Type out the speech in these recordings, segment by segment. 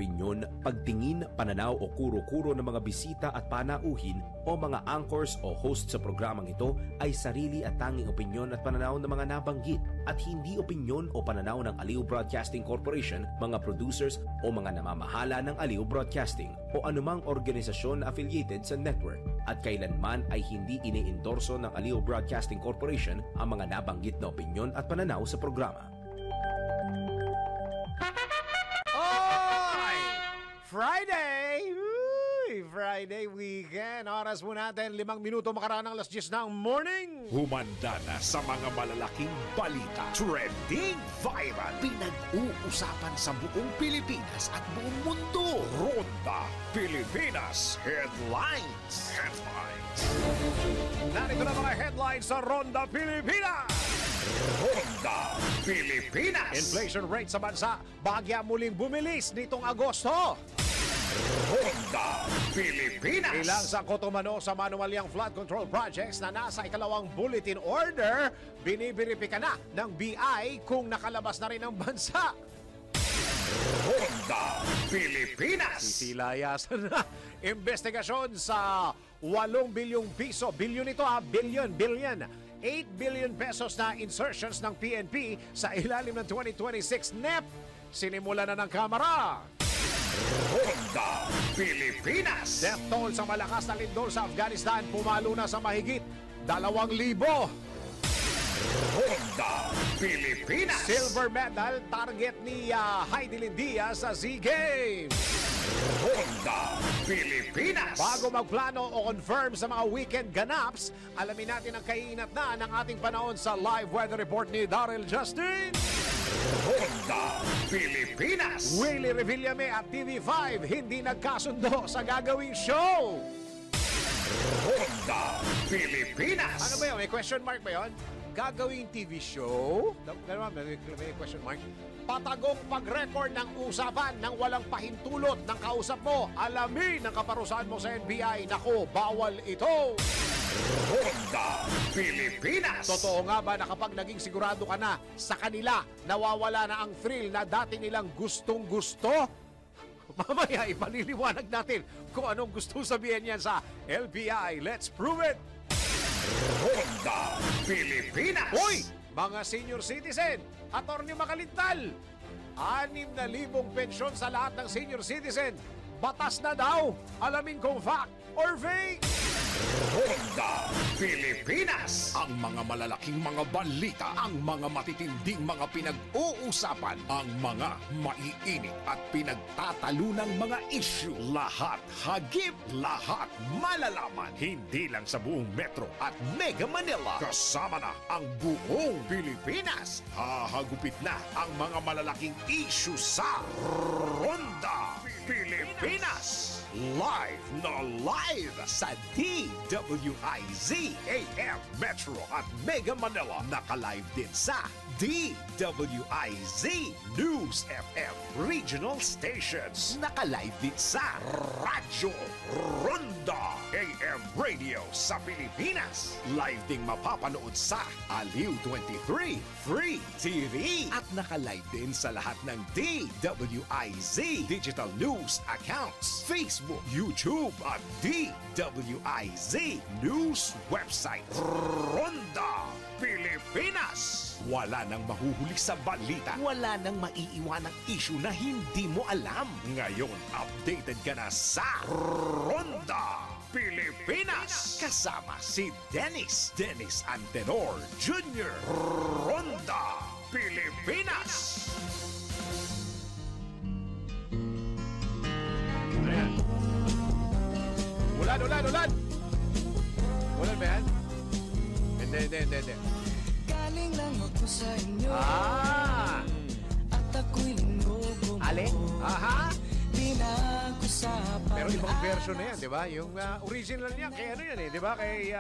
Opinyon, pagtingin, pananaw o kuro-kuro ng mga bisita at panauhin o mga anchors o host sa programang ito ay sarili at tanging opinyon at pananaw ng mga nabanggit at hindi opinyon o pananaw ng Aliw Broadcasting Corporation, mga producers o mga namamahala ng Aliw Broadcasting o anumang organisasyon na affiliated sa network at kailanman ay hindi iniendorso ng Aliw Broadcasting Corporation ang mga nabanggit na opinyon at pananaw sa programa. Friday! Uy, Friday weekend. Oras mo natin, 5 minuto makaraan ng 10:00 ng morning. Humanda na sa mga malalaking balita. Trending viral. Pinag-uusapan sa buong Pilipinas at buong mundo. Ronda Pilipinas Headlines. Narito na mga headlines sa Ronda Pilipinas. Ronda Pilipinas. Inflation rate sa bansa, bahagya muling bumilis nitong Agosto. Ronda Pilipinas. Ilang sa kotomano sa manualyang flood control projects na nasa ikalawang bulletin order, binibiripika na ng BI kung nakalabas na rin ang bansa. Ronda Pilipinas. Sisilayasan na investigasyon sa 8 bilyong piso. Bilyon ito billion. 8 billion pesos na insertions ng PNP sa ilalim ng 2026 NEP. Sinimula na ng Kamara. Ronda Pilipinas. Death toll sa malakas na lindol sa Afghanistan pumalo na sa mahigit 2,000. Ronda Pilipinas. Silver medal target ni Heidi Lindia sa SEA Games. Ronda Pilipinas. Bago magplano o confirm sa mga weekend ganaps, alamin natin ang kainat na ng ating panahon sa live weather report ni Daryl Justin. Ronda Pilipinas. Willie Revillame at TV5 hindi nagkasundo sa gagawing show. Ronda Pilipinas. Ano ba yun? May question mark ba yun? Gagawing TV show? May question mark? Patagong pag-record ng usapan ng walang pahintulot ng kausap mo. Alamin ang kaparusahan mo sa NBI. Naku, bawal ito. Ronda Pilipinas. Totoo nga ba na kapag naging sigurado ka na sa kanila, nawawala na ang thrill na dati nilang gustong-gusto? Mamaya ipaliliwanag natin kung anong gusto sabihin yan sa LBI. Let's prove it! Ronda Pilipinas. Hoy! Mga senior citizen, Attorney Makalintal, 6,000 pensyon sa lahat ng senior citizen. Batas na daw. Alamin kung fact or fake. Ronda Pilipinas. Ang mga malalaking mga balita, ang mga matitinding mga pinag-uusapan, ang mga maiinit at pinagtatalunang mga issue. Lahat hagip, lahat malalaman. Hindi lang sa buong Metro at Mega Manila. Kasama na ang buong Pilipinas. Hahagupit na ang mga malalaking issue sa Ronda Pilipinas. Live na live sa DWIZ AM Metro at Mega Manila. Naka-live din sa DWIZ News FM Regional Stations. Naka-live din sa Radyo Ronda AM Radio sa Pilipinas. Live ding mapapanood sa Aliw 23 Free TV. At naka-live din sa lahat ng DWIZ Digital News accounts, Facebook, YouTube at DWIZ News website. Ronda Pilipinas. Wala nang mahuhuli sa balita. Wala nang maiiwanang issue na hindi mo alam. Ngayon, updated ka na sa Ronda Pilipinas. Kasama si Dennis Antenor Jr. Ronda Pilipinas. Ayan. Ulan! Ulan ba yan? Hindi. Galing lang ako sa inyo at ako'y lingog mo. Alin? Aha! Di na ako sa Pero ibang version na yan, di ba? Yung original niya, kay ano yan eh, di ba? Kay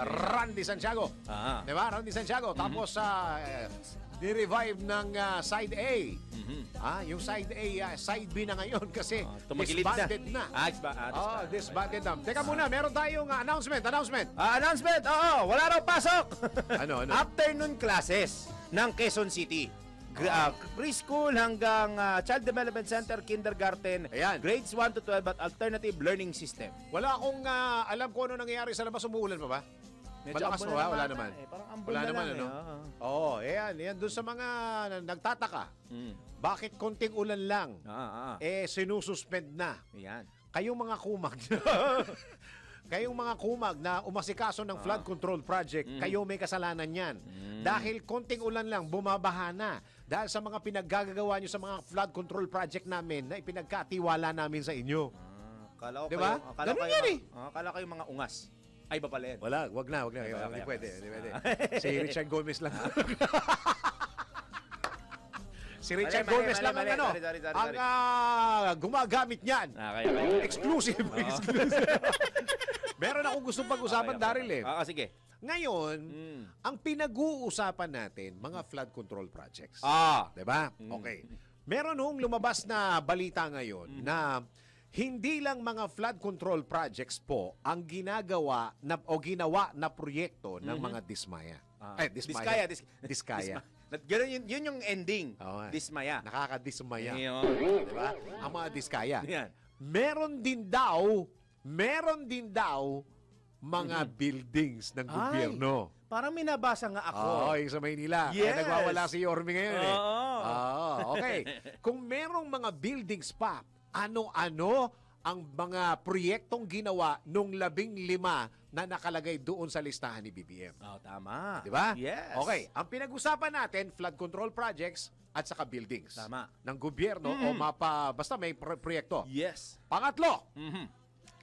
Randy Santiago. Di ba? Randy Santiago. Tapos ni-revive ng side A. Yung side A, side B na ngayon kasi disbanded na. Disbanded na. Teka muna, meron tayong announcement. Announcement, oo, wala raw pasok. Ano? Afternoon classes ng Quezon City. Preschool hanggang Child Development Center, kindergarten, Ayan. grades 1 to 12 at alternative learning system. Wala akong alam kung ano nangyayari sa labas. Umuulan pa ba? Malakas ambon pa ba? na Wala naman, naman. Parang ambon Wala na naman, lang, ano? Oo. Oo, yan doon sa mga nagtataka. Bakit konting ulan lang? Sinususpend na. Ayan. Kayong mga kumag kayong mga kumag na umasikaso ng flood control project, kayo may kasalanan yan. Dahil konting ulan lang, bumabaha na. Dahil sa mga pinaggagawa nyo sa mga flood control project namin na ipinagkatiwala namin sa inyo. Kala ko Diba? Ganun yan eh. Kala kayo mga ungas. Ay, ba pala yan? Wala, wag na. Kaya, Hindi kaya. pwede. Si Richard Gomez lang. Si Richard Mali, Gomez lang ang mali. ano, Sorry. ang gumagamit niyan. Kaya. Exclusive. Meron akong gustong pag-usapan, Daryl eh. Sige. Ngayon, ang pinag-uusapan natin, mga flood control projects. Ah. Diba? Okay. Meron nung lumabas na balita ngayon na hindi lang mga flood control projects po ang ginagawa na, o ginawa na proyekto ng mga Dismaya. Diskaya. Diskaya. Ganun yun yung ending. Oo nga. Dismaya. Nakakadismaya. Yun. Diba? Ang mga diskaya. Yan. Meron din daw mga buildings ng gobyerno. Parang may nabasa nga ako. Oo, yung sa Maynila. Yes. Kaya nagwawala si Yorme ngayon eh. Oo. Okay. Kung merong mga buildings pa, ano-ano ang mga proyektong ginawa nung 15 na nakalagay doon sa listahan ni BBM. Tama. Di ba? Yes. Okay. Ang pinag-usapan natin, flood control projects at saka buildings. Tama. Ng gobyerno o basta may proyekto. Yes. Pangatlo,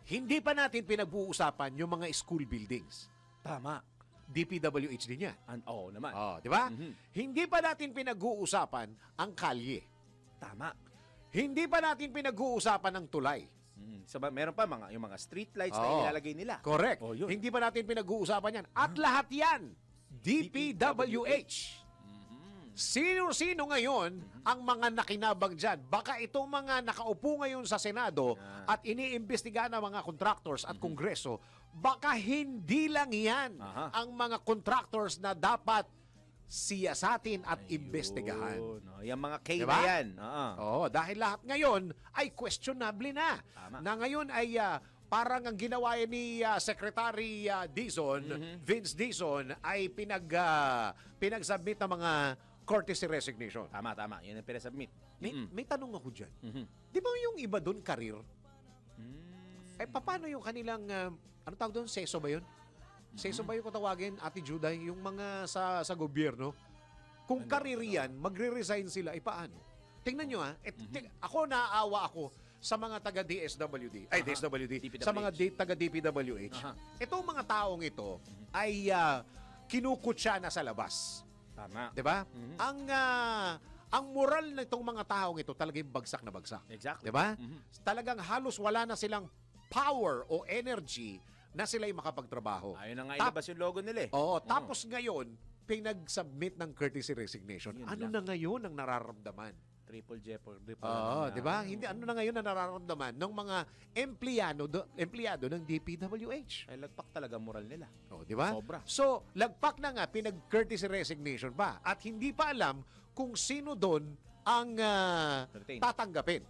hindi pa natin pinag-uusapan yung mga school buildings. Tama. DPWH din yan. Oo naman. Di ba? Hindi pa natin pinag-uusapan ang kalye. Tama. Hindi pa natin pinag-uusapan ang tulay. Meron pa yung mga street lights na ilalagay nila. Correct. Oh, yun. Hindi pa natin pinag-uusapan yan. At lahat yan, DPWH. Sino-sino ngayon ang mga nakinabang dyan? Baka itong mga nakaupo ngayon sa Senado at iniimbestiga ng mga contractors at Kongreso, baka hindi lang yan ang mga contractors na dapat siyasatin at imbestigahan. Yung mga K Diba? na yan. Oo, dahil lahat ngayon ay questionable na. Tama. Na ngayon ay parang ang ginawa ni Secretary Vince Dizon ay pinag-submit ng mga courtesy resignation. Tama. Yun ang pinasubmit. May tanong ako dyan. Di ba yung iba doon career? Ay paano yung kanilang, ano tawag doon? Seso ba yun? Seso ba yung katawagin, Ate Juday, yung mga sa gobyerno? Kung career yan, magre-resign sila, paano? Tingnan nyo ako naaawa ako sa mga taga-DSWD, DSWD, sa mga taga-DPWH. Itong mga taong ito ay kinukutsa na sa labas. Tama. 'Di ba? Ang moral nitong mga taong ito talagang bagsak na bagsak. Exactly. 'Di ba? Talagang halos wala na silang power o energy na sila'y makapagtrabaho. Ayun na nga ilabas yung logo nila eh. Oo, tapos ngayon pinag-submit ng courtesy resignation. Yun Ano lang. na ngayon ang nararamdaman? Triple jeopardy. Oo, 'di ba? Hindi ano na ngayon ang nararamdaman ng mga empleyado ng DPWH. Ay, lagpak talaga moral nila. Oh, 'di ba? Sobra. So, lagpak na nga pinag-courtesy resignation pa at hindi pa alam kung sino doon ang Retain. tatanggapin.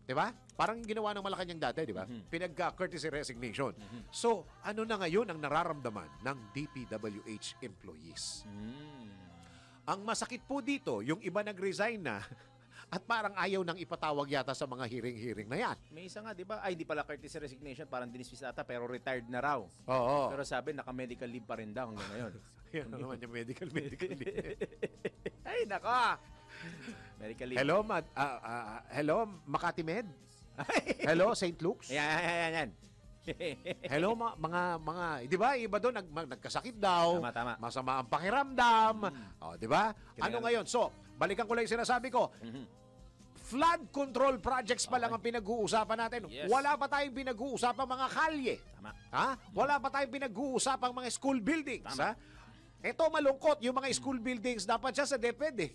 'Di ba? Parang ginawa ng Malacanang dati, 'di ba? Pinag-courtesy resignation. So, ano na ngayon ang nararamdaman ng DPWH employees? Ang masakit po dito, yung iba nag-resign na at parang ayaw nang ipatawag yata sa mga hearing-hearing na yan. May isa nga, di ba? Ay, hindi pala courtesy resignation, parang dinismiss ata, pero retired na raw. Oo. Pero sabi, naka-medical leave pa rin daw hanggang ngayon. Yan na naman yung medical leave. Ay, nako! Medical leave. Hello, Makati Med? Hello, St. Luke's? Yan. Hello, mga, di ba, iba doon, nagkasakit daw, Tama. masama ang pakiramdam, di ba? Ano ngayon? So, balikan ko lang yung sinasabi ko, flood control projects pa lang ang pinag-uusapan natin. Yes. Wala pa tayong pinag-uusapan mga kalye. Tama. Wala pa tayong pinag-uusapan mga school buildings. Tama. Ito malungkot, yung mga school buildings, dapat siya sa DepEd eh.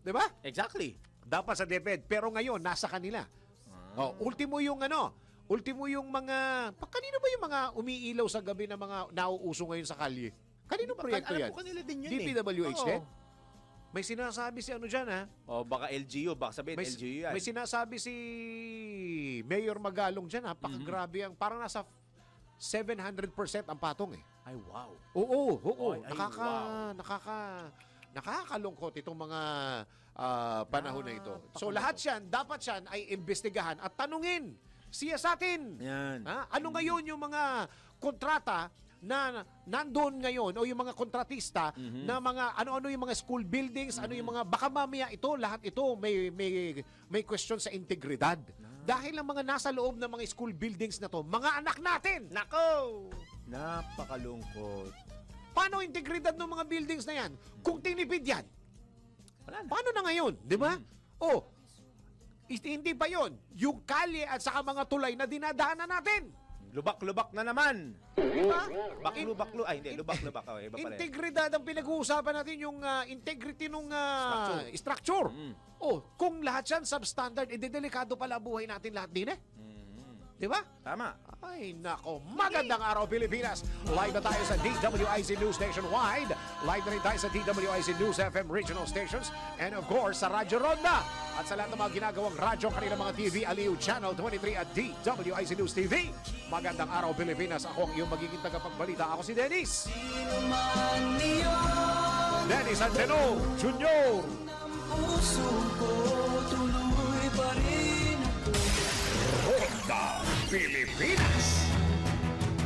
Di ba? Exactly. Dapat sa DepEd, pero ngayon, nasa kanila. Ultimo yung mga, kanino ba yung mga umiilaw sa gabi na mga nauuso ngayon sa kalye? Kanino proyekto yan? Alam ko kanila din yun DPWH eh. din? May sinasabi si ano dyan, ha? O baka LGU, baka sabihin LGU yan. May sinasabi si Mayor Magalong dyan, napakagrabe ang, parang nasa 700% ang patong eh. Ay, wow. Oo. Ay, wow. Nakakalungkot itong mga panahon na ito. So lahat yan, dapat yan ay imbestigahan at tanungin siya sa atin. Yan. Ano ngayon yung mga kontrata na nandoon ngayon o yung mga kontratista na mga ano-ano yung mga school buildings, ano yung mga baka mamaya ito lahat ito may question sa integridad. Dahil ang mga nasa loob ng mga school buildings na to, mga anak natin. Nako! Napakalungkot. Paano integridad ng mga buildings na yan? Kung tinipid yan, Wala na. paano na ngayon? Di ba? Oh, hindi ba yon? Yung kalye at saka mga tulay na dinadaanan natin. Lubak-lubak na naman. Diba? Baklu-baklu. Ay, hindi. Lubak-lubak. Okay, iba pala. Integridad ang pinag-uusapan natin, yung integrity ng structure. Oh, kung lahat yan substandard, delikado pala buhay natin lahat din eh. Di ba? Tama. Ay, nako. Magandang araw, Pilipinas. Live na tayo sa DWIC News Nationwide. Live na rin tayo sa DWIC News FM regional stations. And of course, sa Radyo Ronda. At sa lahat ng mga ginagawang radyo, kanilang mga TV, Aliw Channel 23 at DWIC News TV. Magandang araw, Pilipinas. Ako ang iyong magiging tagapagbalita. Ako si Dennis. Dennis Anteno Jr. Puso ko tuloy pa rin ako. Ronda Pilipinas.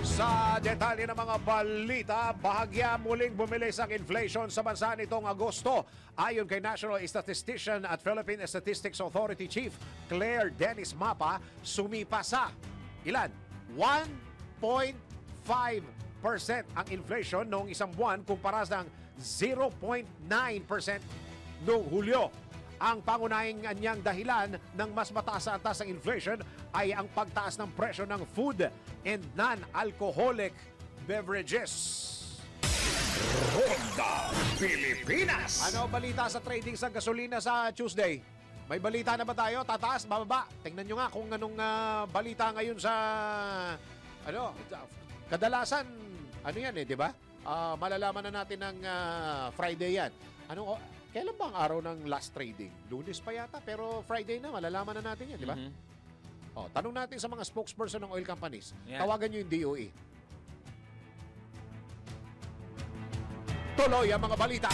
Sa detalye ng mga balita, bahagya muling bumilis ang inflation sa bansa nitong Agosto. Ayon kay National Statistician at Philippine Statistics Authority Chief Claire Dennis Mapa, sumipa sa ilan? 1.5% ang inflation noong isang buwan kumpara ng 0.9% noong Hulyo. Ang pangunahing anyang dahilan ng mas mataas na antas ng inflation ay ang pagtaas ng presyo ng food and non-alcoholic beverages. Ronda Pilipinas. Ano balita sa trading sa gasolina sa Tuesday? May balita na ba tayo? Tataas, bababa? Tingnan nyo nga kung anong balita ngayon sa... kadalasan, ano yan di ba? Malalaman na natin ng Friday yan. Kailan ba ang araw ng last trading? Lunes pa yata, pero Friday na, malalaman na natin yan, di ba? Tanong natin sa mga spokesperson ng oil companies. Yeah. Tawagan nyo yung DOE. Tuloy ang mga balita.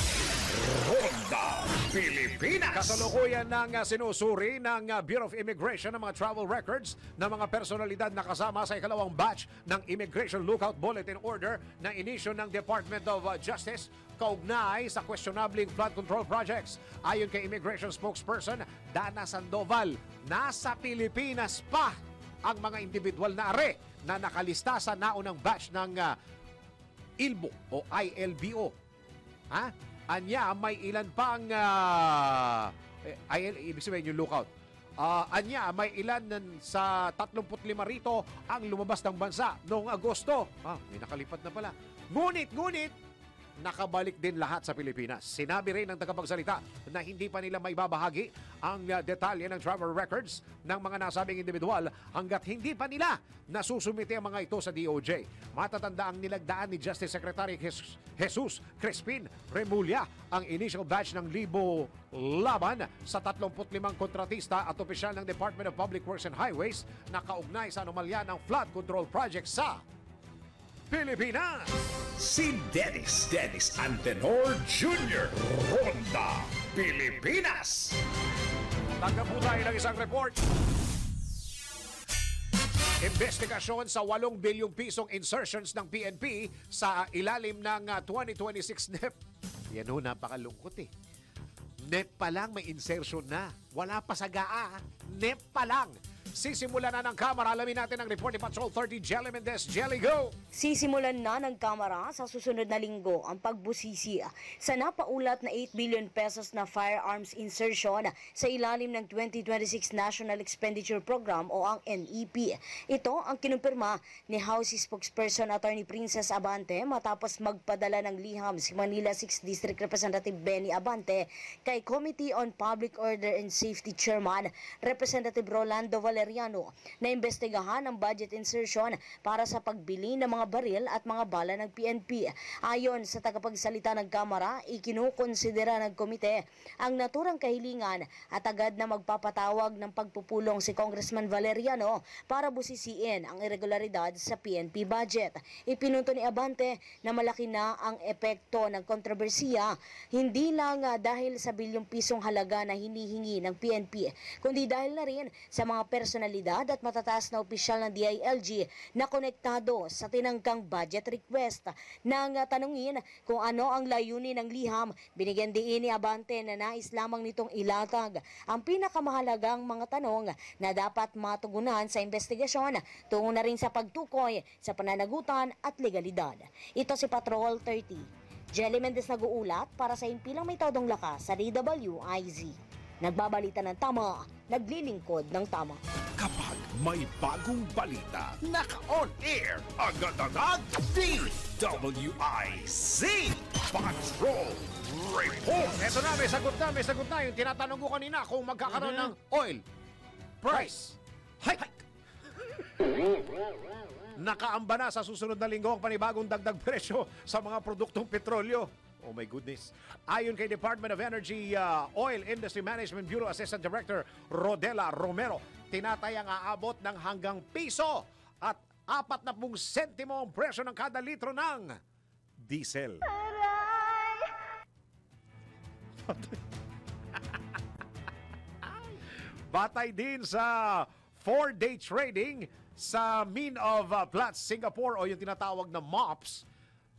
Ronda Pilipinas. Kasalukuyan ng sinusuri ng Bureau of Immigration ng mga travel records ng mga personalidad na kasama sa ikalawang batch ng Immigration Lookout Bulletin Order na inisyo ng Department of Justice kaugnay sa questionabling flood control projects. Ayon kay Immigration Spokesperson Dana Sandoval, nasa Pilipinas pa ang mga individual na are na nakalista sa naunang batch ng ILBO o ILBO. Anya, may ilan pang ibig sabihin yung lookout. Anya, may ilan sa 35 rito ang lumabas ng bansa noong Agosto. May nakalipad na pala. Ngunit, nakabalik din lahat sa Pilipinas. Sinabi rin ng tagapagsalita na hindi pa nila maibabahagi ang detalye ng travel records ng mga nasabing individual hanggat hindi pa nila nasusumite ang mga ito sa DOJ. Matatanda ang nilagdaan ni Justice Secretary Jesus Crispin Remulla ang initial batch ng Libo laban sa 35 kontratista at opisyal ng Department of Public Works and Highways na kaugnay sa anomalya ng flood control project sa Pilipinas. Si Dennis Antenor Jr. Ronda Pilipinas. Tanggap po tayo ng isang report. Investigasyon sa 8 bilyong pisong insertions ng PNP sa ilalim ng 2026 NEP. Yan ho, napakalungkot eh. NEP pa lang may insertion na. Wala pa sa GAA. NEP pa lang. Sisimulan na ng Kamara. Alamin natin ang report ni Patrol 30 Jelly Mendez. Jelly, go! Sisimulan na ng Kamara sa susunod na linggo ang pagbusisi sa napaulat na 8 billion pesos na firearms insertion sa ilalim ng 2026 National Expenditure Program o ang NEP. Ito ang kinumpirma ni House Spokesperson Attorney Princess Abante matapos magpadala ng liham si Manila 6th District Representative Benny Abante kay Committee on Public Order and Safety Chairman Representative Rolando Valerio Valeriano na imbestigahan ang budget insertion para sa pagbili ng mga baril at mga bala ng PNP. Ayon sa tagapagsalita ng Kamara, ikinukonsidera ng komite ang naturang kahilingan at agad na magpapatawag ng pagpupulong si Congressman Valeriano para busisiin ang irregularidad sa PNP budget. Ipinunto ni Abante na malaki na ang epekto ng kontrobersiya, hindi lang dahil sa bilyong pisong halaga na hinihingi ng PNP, kundi dahil na rin sa mga personalidad at matataas na opisyal ng DILG na konektado sa tinangkang budget request. Nang tanungin kung ano ang layunin ng liham, binigyan diin ni Abante na nais lamang nitong ilatag ang pinakamahalagang mga tanong na dapat matugunan sa investigasyon, tungo na rin sa pagtukoy sa pananagutan at legalidad. Ito si Patrol 30. Jelly Mendez nag-uulat para sa Himpilang May Todong Lakas sa DWIZ. Nagbabalita ng tama, naglilingkod ng tama. Kapag may bagong balita, naka-on air, agad-agad, DWIZ Patrol Report. Eto na, may sagot na. Yung tinatanong ko kanina kung magkakaroon ng oil price hike. Nakaamba na sa susunod na linggo ang panibagong dagdag presyo sa mga produktong petrolyo. Oh my goodness. Ayon kay Department of Energy Oil Industry Management Bureau Assistant Director Rodela Romero, tinatayang aabot ng hanggang piso at 40 sentimo ang presyo ng kada litro ng diesel. Batay din sa 4-day trading sa Mean of Platts Singapore o yung tinatawag na MOPS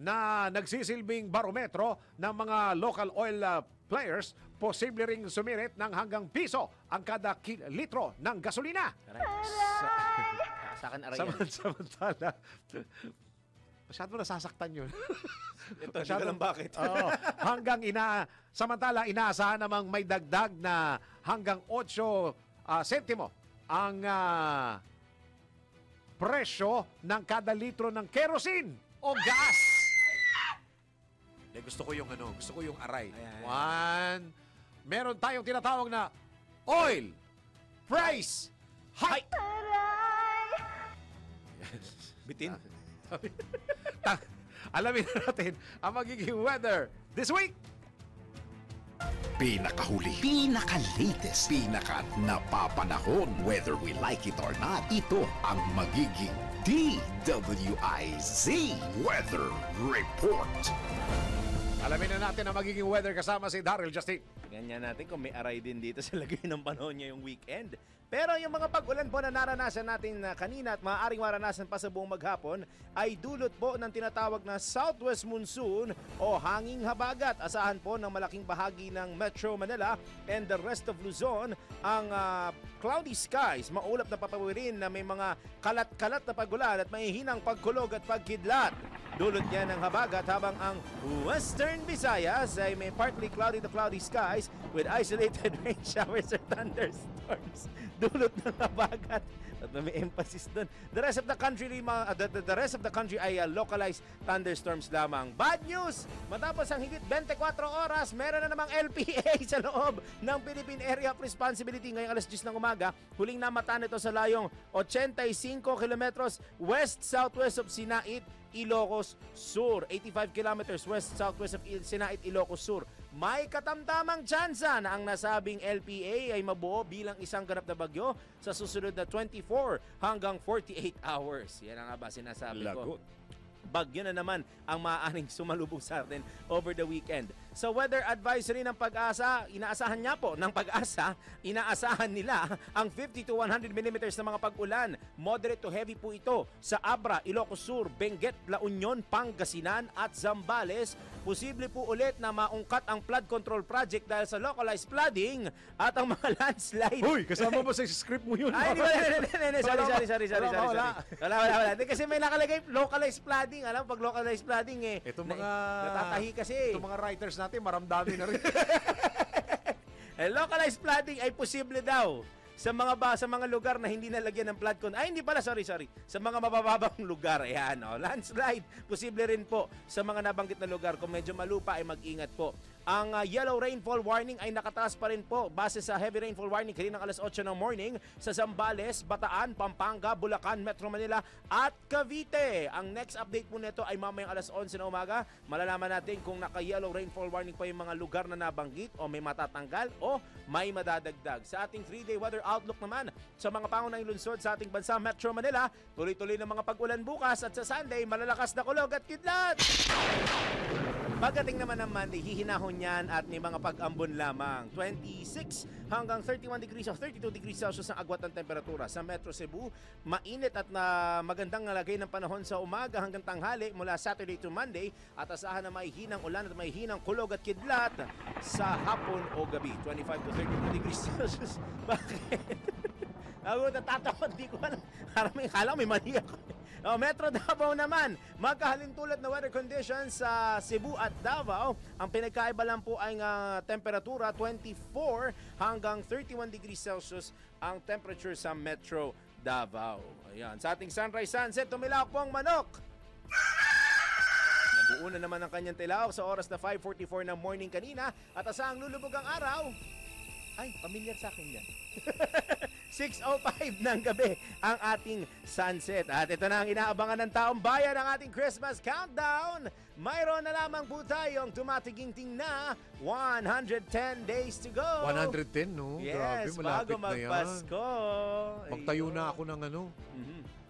na nagsisilbing barometro ng mga local oil players, posible ring sumirit ng hanggang piso ang kada litro ng gasolina. Sa akin, aray yan. Samantala, masyado nasasaktan yun. Ito, hindi ko alam bakit. Hanggang samantala, inaasahan namang may dagdag na hanggang 8 sentimo ang presyo ng kada litro ng kerosene o gas. Gusto ko yung aray. One. Meron tayong tinatawag na oil price hike. Bitin. Alamin natin ang magiging weather this week. Pinakahuli, pinaka-latest, pinaka-napapanahon. Whether we like it or not, ito ang magiging DWIZ Weather Report. Alamin na natin ang magiging weather kasama si Daryl Justin. Ganyan natin kung may aray din dito sa lagay ng panahon niya yung weekend. Pero yung mga pag-ulan po na naranasan natin kanina at maaaring maranasan pa sa buong maghapon ay dulot po ng tinatawag na southwest monsoon o hanging habagat. Asahan po ng malaking bahagi ng Metro Manila and the rest of Luzon ang cloudy skies. Maulap na papawirin na may mga kalat-kalat na pag-ulan at mahihinang pagkulog at pagkidlat. Dulot niya ng habagat habang ang Western Visayas ay may partly cloudy to cloudy skies with isolated rain showers or thunderstorms. Dulot ng habagat at may emphasis doon. The rest of the country ay localized thunderstorms lamang. Bad news! Matapos ang higit 24 oras, meron na namang LPA sa loob ng Philippine Area of Responsibility ngayong alas 10 ng umaga. Huling namataan ito sa layong 85 kilometros west-southwest of Sinait, Ilocos Sur. 85 kilometers west-southwest of Sinait, Ilocos Sur. May katamtamang tsansa na ang nasabing LPA ay mabuo bilang isang ganap na bagyo sa susunod na 24 hanggang 48 hours. Yan ang nga ba sinasabi ko. Bagyo na naman ang maaaring sumalubong sa atin over the weekend. Sa weather advisory ng Pag-asa, inaasahan niya po ng Pag-asa, inaasahan nila ang 50 to 100 millimeters na mga pag-ulan. Moderate to heavy po ito sa Abra, Ilocos Sur, Benguet, La Union, Pangasinan at Zambales. Posible po ulit na maungkat ang flood control project dahil sa localized flooding at ang mga landslide. Uy, kasama mo sa script mo yun. Ay, sorry. Wala. Kasi may nakalagay localized flooding. Alam, pag localized flooding Ito mga natatahi kasi. Ito mga writers natin, maramdami na rin. Localized flooding ay posible daw sa mga lugar na hindi nalagyan ng flood control. Ay, hindi pala, sorry. Sa mga mabababang lugar, ayan, landslide, posible rin po sa mga nabanggit na lugar. Kung medyo malupa ay mag-ingat po. ang yellow rainfall warning ay nakataas pa rin po base sa heavy rainfall warning kaninang alas 8 ng morning sa Zambales, Bataan, Pampanga, Bulacan, Metro Manila at Cavite. Ang next update po nito ay mamayang alas 11 na umaga. Malalaman natin kung naka-yellow rainfall warning pa yung mga lugar na nabanggit o may matatanggal o may madadagdag. Sa ating 3-day weather outlook naman sa mga pangunahing lungsod sa ating bansa, Metro Manila, tuloy-tuloy ng mga pag-ulan bukas at sa Sunday, malalakas na kulog at kidlat. Pagdating naman ng Monday, hihinahon yan at may mga pag-ambon lamang. 26 hanggang 31 degrees o 32 degrees Celsius ang agwat ng temperatura. Sa Metro Cebu, mainit at magandang lagay ng panahon sa umaga hanggang tanghali mula Saturday to Monday at asahan na may hinang ulan at may hinang kulog at kidlat sa hapon o gabi. 25 to 32 degrees Celsius. Bakit? Ako natatawa, di ko alam. Kala may mali ako. Metro Davao naman, magkahalintulad na weather conditions sa Cebu at Davao. Ang pinagkaiba lang po ay temperatura 24 hanggang 31 degrees Celsius ang temperature sa Metro Davao. Ayan. Sa ating sunrise sunset, tumilak po ang manok. Nabuo na naman ang kanyang tilaok sa oras na 5:44 ng morning kanina at asahang lulubog ang araw. Ay, pamilyar sa akin yan. 6:05 ng gabi ang ating sunset. At ito na ang inaabangan ng taong bayan ng ating Christmas countdown. Mayroon na lamang po tayong tumatiginting na 110 days to go. 110, no? Grabe, Yes, malapit bago na yan. magpasko. Magtayo Ayun. na ako ng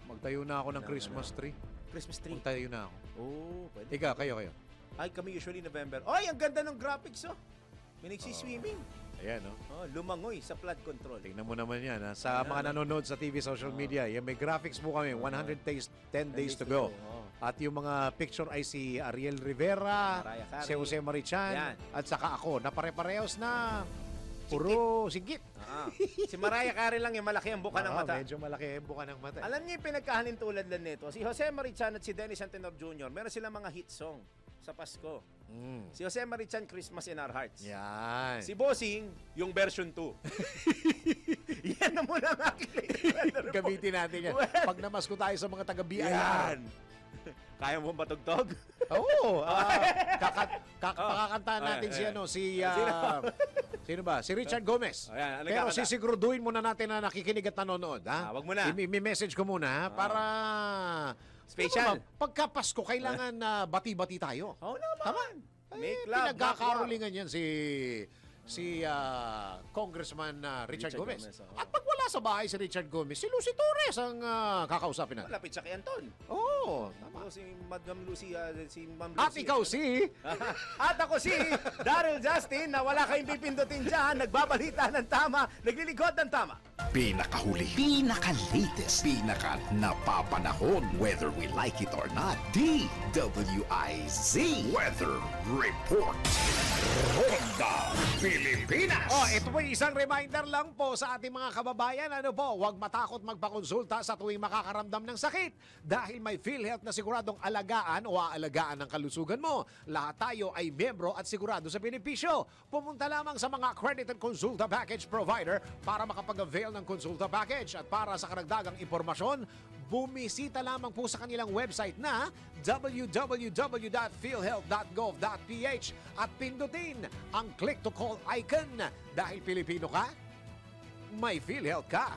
Magtayo na ako ng Christmas tree. Christmas tree. Magtayo na ako. Oh, pwede. Ikaw, kayo. Ay, kami usually November. Ay, ang ganda ng graphics, oh. May nagsiswimming. Ayan, no? Oh, lumangoy sa flood control. Tingnan mo naman yan. Ha? Sa mga nanonood sa TV, social media, yan, may graphics po kami. 110 days to go. Oh. At yung mga picture ay si Ariel Rivera, Mariah Carey. si Jose Marichan, Yan. at saka ako, na pare-parehos na puro singgit. Si Mariah Carey lang yung malaki ang buka ng mata. Medyo malaki ang buka ng mata. Alam niyo yung pinagkahalintulad lang nito. Si Jose Marichan at si Dennis Antenor Jr., meron silang mga hit song sa Pasko. Si Jose Marichan, Christmas in Our Hearts. Yan. Si Bossing, yung version 2. Yan na muna ang aking Gamitin natin yan. Well, Pag namasko tayo sa mga taga-BIR. Yan. Kaya mo matugtog? Oo. Pakakantahan natin sino ba? Si Richard Gomez. Ayan, Pero sisiguraduhin muna natin na nakikinig at nanonood. Ha? Wag mo na. I-message ko muna ha, para Special. Pagka Pasko, kailangan na bati-bati tayo. Oo naman. Tama. Make love, Pinagkakarolingan yan si Congressman Richard Gomez. At pag wala sa bahay si Richard Gomez, si Lucy Torres ang kakausapin natin. Malapit siya kay Anton. Oo. Ako si Madam Lucy, si Ma'am Lucy. At ikaw si... At ako si Daryl Justin na wala kayong pipindutin dyan, nagbabalita ng tama, naglilingkod ng tama. Pinakahuli, pinaka-latest, pinaka-napapanahon, whether we like it or not, DWIZ Weather Report. Ronda Pilipinas. Ito po isang reminder lang po sa ating mga kababayan. Huwag matakot magpakonsulta sa tuwing makakaramdam ng sakit. Dahil may PhilHealth na siguradong alagaan o aalagaan ng kalusugan mo. Lahat tayo ay miyembro at sigurado sa benepisyo. Pumunta lamang sa mga accredited consulta package provider para makapag-avail ng consulta package. At para sa karagdagang impormasyon, bumisita lamang po sa kanilang website na www.philhealth.gov.ph at pindutin ang click to call icon. Dahil Pilipino ka, may PhilHealth ka.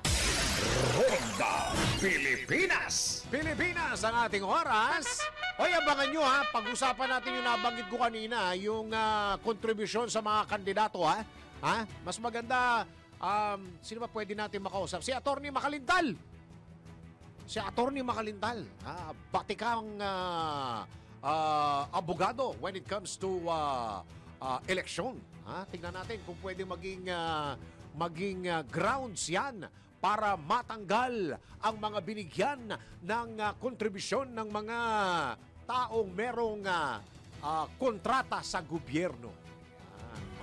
Ronda Pilipinas. Pilipinas ang ating oras. Abangan nyo ha, pag-usapan natin yung nabanggit ko kanina, yung kontribusyon sa mga kandidato ha. Mas maganda, sino ba pwede natin makausap? Si Atty. Makalintal. Si Atty. Makalintal, batikang abogado when it comes to eleksyon. Tingnan natin kung pwede maging grounds yan para matanggal ang mga binigyan ng kontribusyon ng mga taong merong kontrata sa gobyerno.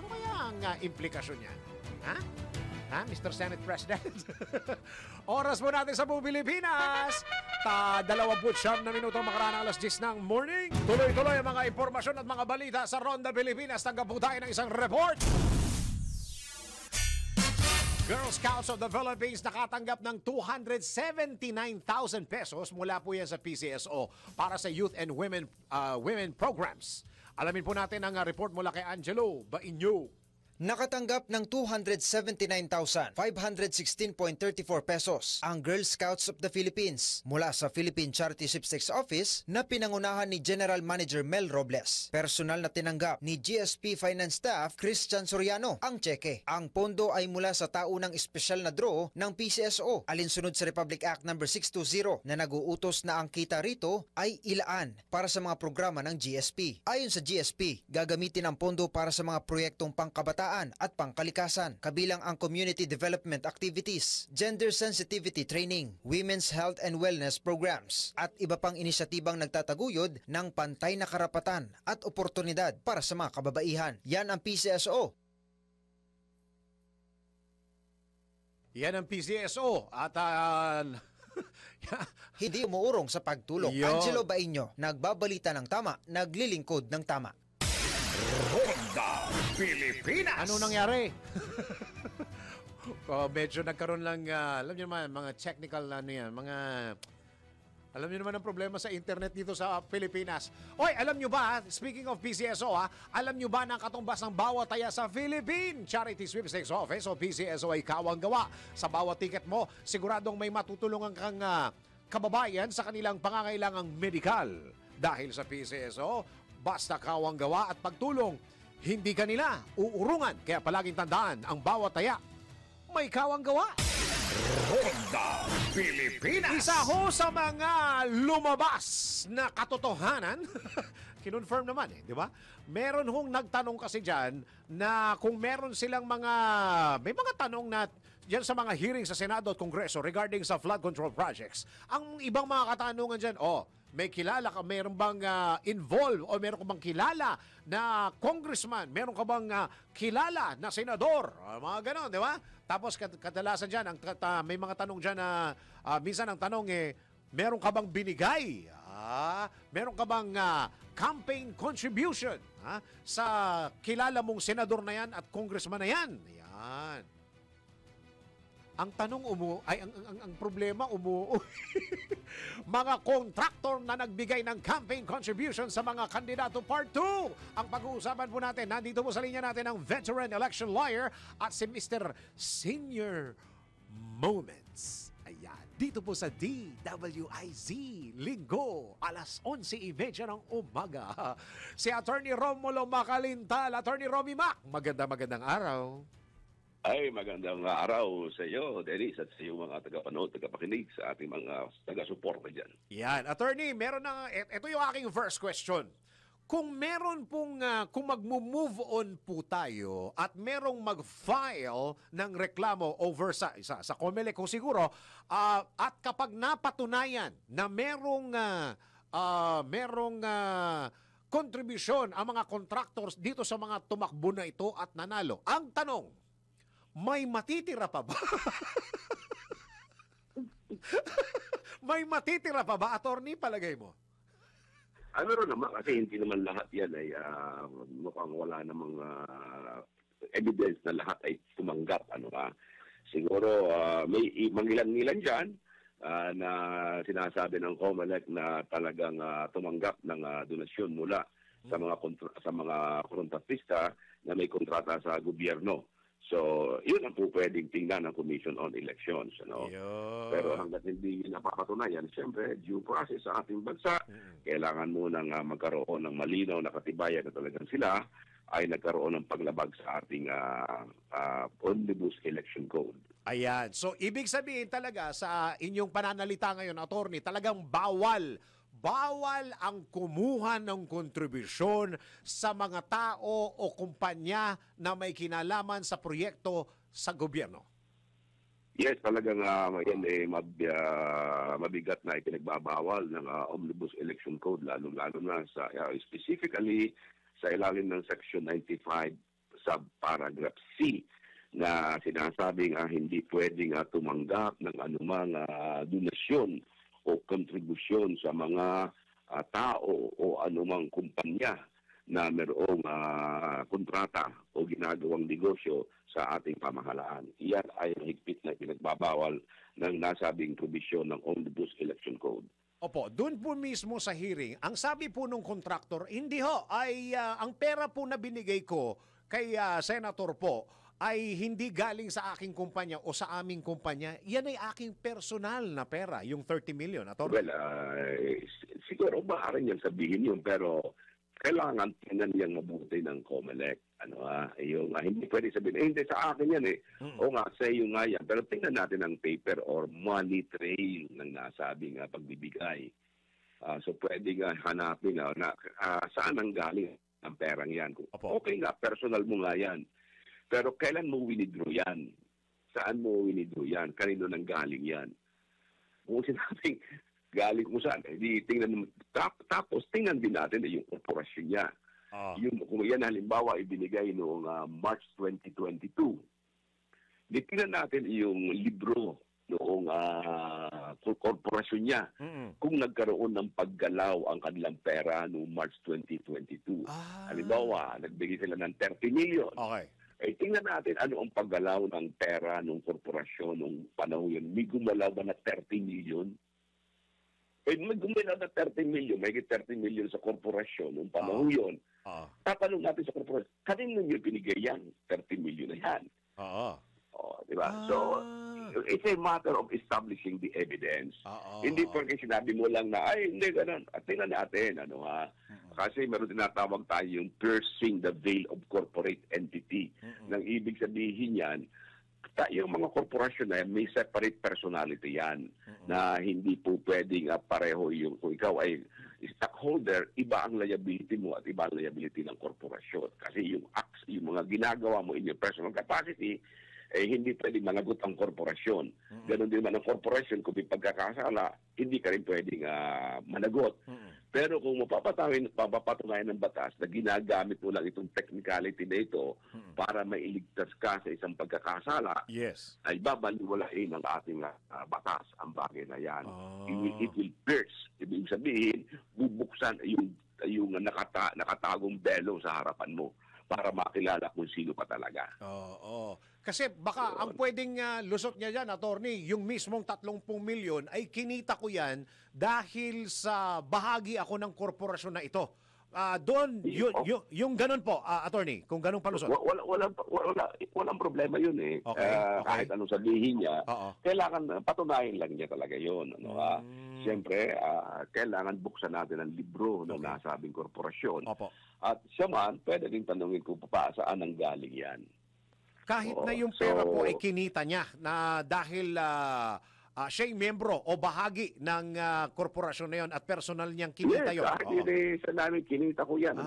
Ano kaya ang implikasyon niyan? Mr. Senate President? Oras po natin sa buong Pilipinas. 29 na minuto makaraan alas 10 ng morning. Tuloy-tuloy ang mga impormasyon at mga balita sa Ronda Pilipinas. Tanggap po tayo ng isang report. Girl Scouts of the Philippines nakatanggap ng 279,000 pesos mula po yan sa PCSO para sa youth and women programs. Alamin po natin ang report mula kay Angelo Bainyo. Nakatanggap ng 279,516.34 pesos ang Girl Scouts of the Philippines mula sa Philippine Charity Sweepstakes Office na pinangunahan ni General Manager Mel Robles. Personal na tinanggap ni GSP Finance Staff Christian Soriano ang tseke. Ang pondo ay mula sa taunang espesyal na draw ng PCSO alinsunod sa Republic Act No. 620 na nag-uutos na ang kita rito ay ilaan para sa mga programa ng GSP. Ayon sa GSP, gagamitin ang pondo para sa mga proyektong pangkabataan at pangkalikasan, kabilang ang community development activities, gender sensitivity training, women's health and wellness programs, at iba pang inisyatibang nagtataguyod ng pantay na karapatan at oportunidad para sa mga kababaihan. Yan ang PCSO. Yan ang PCSO at Hindi umuurong sa pagtulong. Angelo Bainyo, nagbabalita ng tama, naglilingkod ng tama. Ronda Pilipinas. Ano nangyari? Medyo nagkaroon lang, alam niyo naman, mga technical alam niyo naman ang problema sa internet dito sa Pilipinas. Oy, alam niyo ba, speaking of PCSO, alam niyo ba na ang katumbas ng bawat taya sa Philippine Charity Sweepstakes Office o PCSO ay kawang gawa? Sa bawat ticket mo, siguradong may matutulungan kang kababayan sa kanilang pangangailangang medikal. Dahil sa PCSO, basta kawang gawa at pagtulong, hindi kanila uurungan. Kaya palaging tandaan, ang bawat taya may kawang gawa. Ronda Pilipinas. Isa ho sa mga lumabas na katotohanan, kinonfirm naman di ba? Meron hong nagtanong kasi dyan na kung meron silang may mga tanong na dyan sa mga hearing sa Senado at Kongreso regarding sa flood control projects. Ang ibang mga katanungan dyan, may kilala ka, meron bang involved o meron ka bang kilala na congressman, meron ka bang kilala na senador, mga ganon, di ba? Tapos kadalasan dyan, may mga tanong dyan na minsan ang tanong meron ka bang binigay? Meron ka bang campaign contribution sa kilala mong senador na yan at congressman na yan? Yan. Ang tanong ang problema mga contractor na nagbigay ng campaign contribution sa mga kandidato part 2. Ang pag-uusapan po natin, nandito po sa linya natin ang veteran election lawyer at si Mr. Senior Moments. Ayan, dito po sa DWIZ, Linggo, alas 11:30 ng umaga. Si Attorney Romulo Macalintal. Attorney Romy Mac, magandang araw. Ay, magandang araw sa iyo, Dennis, at sa iyo mga tagapanood, tagapakinig sa ating mga taga-suporta dyan. Yan. Attorney, ito yung aking first question. Kung meron pong, kung mag-move on po tayo at merong mag-file ng reklamo over sa COMELEC kung siguro, at kapag napatunayan na merong kontribusyon ang mga contractors dito sa mga tumakbo na ito at nanalo, ang tanong, may matitira pa ba? May matitira pa ba, attorney, palagay mo? Meron naman, kasi hindi naman lahat yan ay mukhang wala namang evidence na lahat ay tumanggap. Siguro may mangilan-ngilan dyan na sinasabi ng COMELEC na talagang tumanggap ng donasyon mula sa mga kontratista na may kontrata sa gobyerno. So, yun ang po pwedeng tingnan ng Commission on Elections. Pero hanggat hindi napapatunayan, siyempre, due process sa ating bansa, kailangan munang magkaroon ng malinaw na katibayan na talagang sila ay nagkaroon ng paglabag sa ating Omnibus Election Code. Ayan. So, ibig sabihin talaga sa inyong pananalita ngayon, attorney, talagang bawal ang kumuha ng kontribusyon sa mga tao o kumpanya na may kinalaman sa proyekto sa gobyerno. Yes, talagang yan mabigat na ipinagbabawal ng Omnibus Election Code, lalo na sa specifically sa ilalim ng Section 95 subparagraph C na sinasabing hindi pwedeng tumanggap ng anumang donasyon o kontribusyon sa mga tao o anumang kumpanya na mayroong kontrata o ginagawang negosyo sa ating pamahalaan. Iyan ay higpit na pinagbabawal ng nasabing probisyon ng Omnibus Election Code. Opo, doon po mismo sa hearing, ang sabi po nung contractor, hindi ho, ay ang pera po na binigay ko kay Senator po ay hindi galing sa aking kumpanya o sa aming kumpanya. Yan ay aking personal na pera, yung 30 million. Attorney. Well, siguro maaari niyang sabihin yun, pero kailangan tingnan niyang mabuti ng COMELEC. Hindi pwede sabihin, hindi sa akin yan eh. O nga, sa iyo nga yan. Pero tingnan natin ang paper or money trail ng nasabing pagbibigay. So pwede nga hanapin saan ang galing ang perang yan. Okay nga, personal mo nga yan. Pero kailan mo winidraw yan? Saan mo winidraw yan? Kanino nang galing yan? Kung sinabing galing mo saan, tapos tingnan din natin yung korporasyon niya. Kung yan halimbawa ibinigay noong March 2022, tingnan natin yung libro noong korporasyon niya kung nagkaroon ng paggalaw ang kanilang pera noong March 2022. Halimbawa, nagbigay sila ng 30 million. Okay. Tingnan natin ano ang paggalaw ng pera ng korporasyon noong panahon yun. May gumalaw ba na 30 million? May gumalaw na 30 million, may 30 million sa korporasyon noong panahon yun. Tatanong natin sa korporasyon, kanino nyo binigay yan? 30 million na yan. Diba? So, it's a matter of establishing the evidence. Hindi porque sinabi mo lang na, ay, hindi ganun. At tingnan natin, kasi meron tinatawag tayo yung piercing the veil of corporate entity. Nang ibig sabihin yan, yung mga korporasyon na yan, may separate personality yan na hindi po pwedeng pareho yung, kung ikaw ay stockholder, iba ang liability mo at iba ang liability ng korporasyon. Kasi yung acts, yung mga ginagawa mo in your personal capacity, hindi pwedeng managot ang korporasyon. Ganon din naman ang korporasyon, kung may pagkakasala, hindi ka rin pwedeng managot. Pero kung mapapatunayan ng batas na ginagamit mo lang itong technicality na ito para mailigtas ka sa isang pagkakasala, ay babaliwalain ng ating batas ang bagay na yan. It will pierce. Ibig sabihin, bubuksan yung nakatagong belo sa harapan mo para makilala kung sino pa talaga. Kasi baka ang pwedeng lusot niya dyan, attorney, yung mismong 30 milyon ay kinita ko yan dahil sa bahagi ako ng korporasyon na ito. Doon, yung ganun po, attorney, kung ganun palusot. Walang problema yun eh. Kahit anong sabihin niya, kailangan patunayan lang niya talaga yun. Siyempre, kailangan buksan natin ang libro ng nasabing korporasyon. At siya man, pwede rin tanungin kung saan ang galing yan. Kahit na yung pera po ay kinita niya na dahil siya'y membro o bahagi ng korporasyon na yun at personal niyang kinita yun. Kahit hindi sa namin kinita ko yan.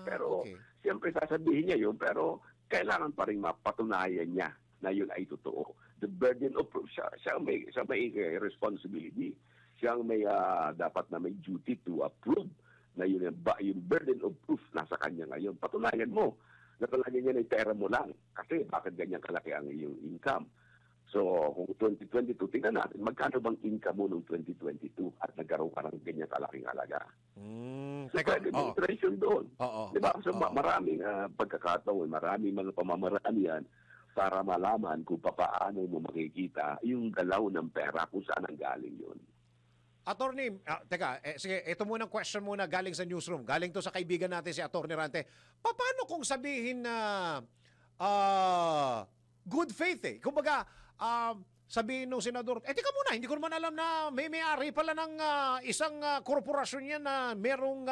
Pero siyempre sasabihin niya yun, pero kailangan pa rin mapatunayan niya na yun ay totoo. The burden of proof, siya may responsibility. Siya may dapat na may duty to approve na yun yung burden of proof nasa kanya ngayon. Patunayan mo na talaga niya na pera mo lang. Kasi bakit ganyan kalaki ang iyong income? So, kung 2022, tingnan natin, magkano bang income mo noong 2022 at nagkaroon ka ng ganyan kalaking halaga? So, pwede may iteration doon. Diba? So, maraming pagkakataon, maraming mga pamamaraan yan para malaman kung paano mo makikita yung galaw ng pera kung saan ang galing yun. Attorney, sige, ito munang question muna galing sa newsroom. Galing to sa kaibigan natin si Attorney Rante. Paano kung sabihin na good faith eh? Kumbaga, sabihin nung senador, teka muna, hindi ko naman alam na may-ari pala ng isang korporasyon yan na merong